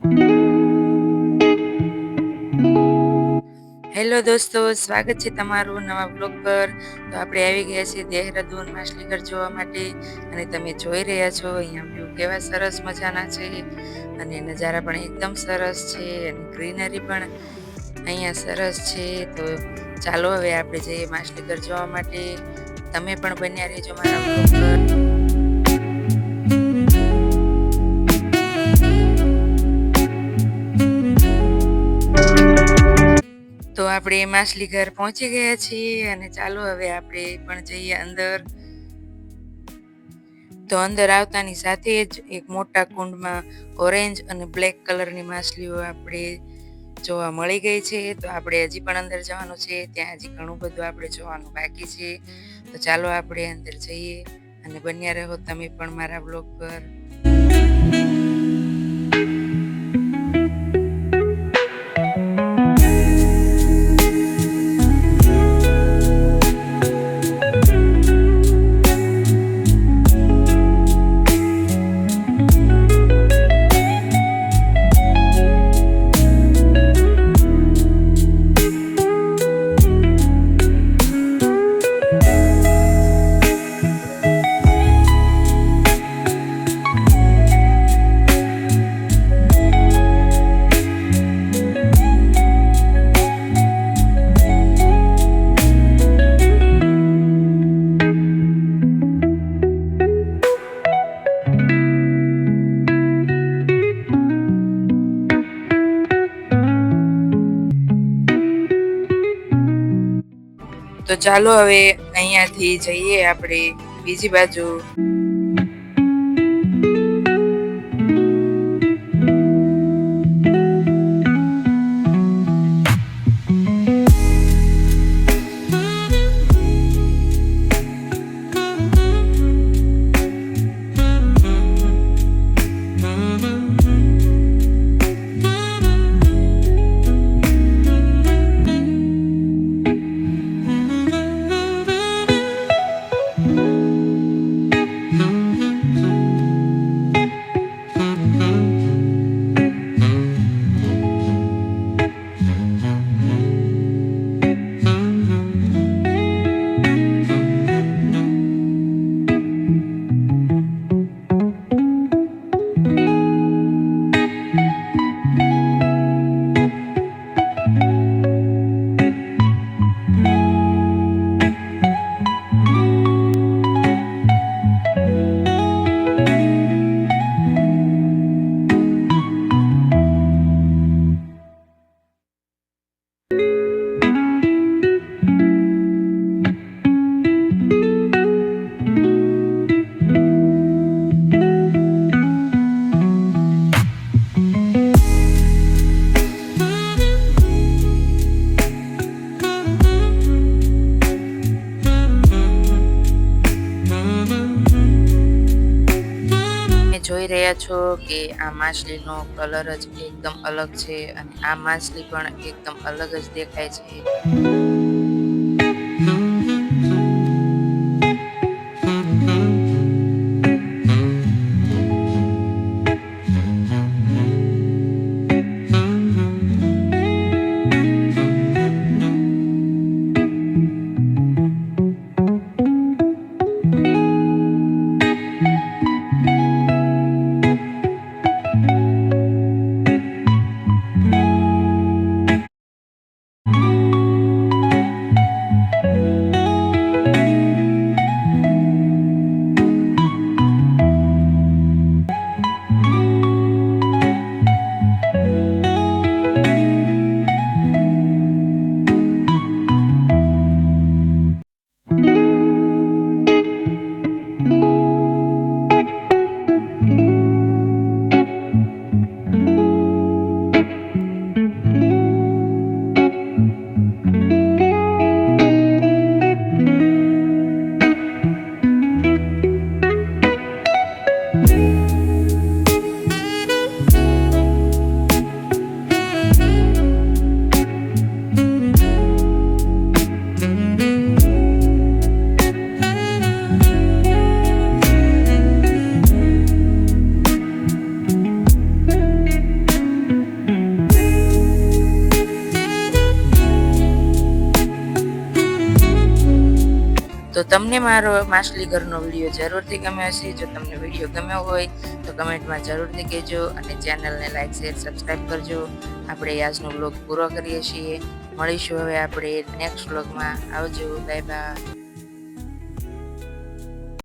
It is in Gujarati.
હેલો દોસ્તો, સ્વાગત છે તમારું નવા બ્લોગ પર. તો આપણે આવી ગયા છીએ દેહરાદૂન માછલીઘર જોવા માટે અને તમે જોઈ રહ્યા છો અહીંયા વ્યૂ કેવા સરસ મજાના છે અને નજારા પણ એકદમ સરસ છે અને ગ્રીનરી પણ અહીંયા સરસ છે. તો ચાલો હવે આપણે જઈએ માછલીઘર જોવા માટે. તમે પણ બન્યા રહેજો મારા બ્લોગ પર. તો આપણે માછલીઘર પહોંચી ગયા છીએ અને ચાલો હવે આપણે પણ જઈએ અંદર. તો અંદર આવતાની સાથે જ એક મોટા કુંડમાં ઓરેન્જ અને બ્લેક કલરની માછલીઓ આપણે જોવા મળી ગઈ છે. તો આપણે હજી પણ અંદર જવાનું છે, ત્યાં હજી ઘણું બધું આપણે જોવાનું બાકી છે. તો ચાલો આપણે અંદર જઈએ અને બન્યા રહો તમે પણ મારા બ્લોગ પર. તો ચાલો હવે અહીંયાથી જઈએ આપણે બીજી બાજુ. જોઈ રહ્યા છો કે આ માછલીનો કલર જ એકદમ અલગ છે અને આ માછલી પણ એકદમ અલગ જ દેખાય છે. તો તમને મારો માછલી ઘરનો વિડીયો જરૂરથી ગમ્યો હશે. જો તમને વિડીયો ગમ્યો હોય તો કમેન્ટમાં જરૂરથી કહેજો અને ચેનલને લાઈક શેર સબસ્ક્રાઈબ કરજો. આપણે આજનો બ્લોગ પૂરો કરીએ છીએ. મળીશું હવે આપણે નેક્સ્ટ બ્લોગમાં. આવજો, બાય બાય.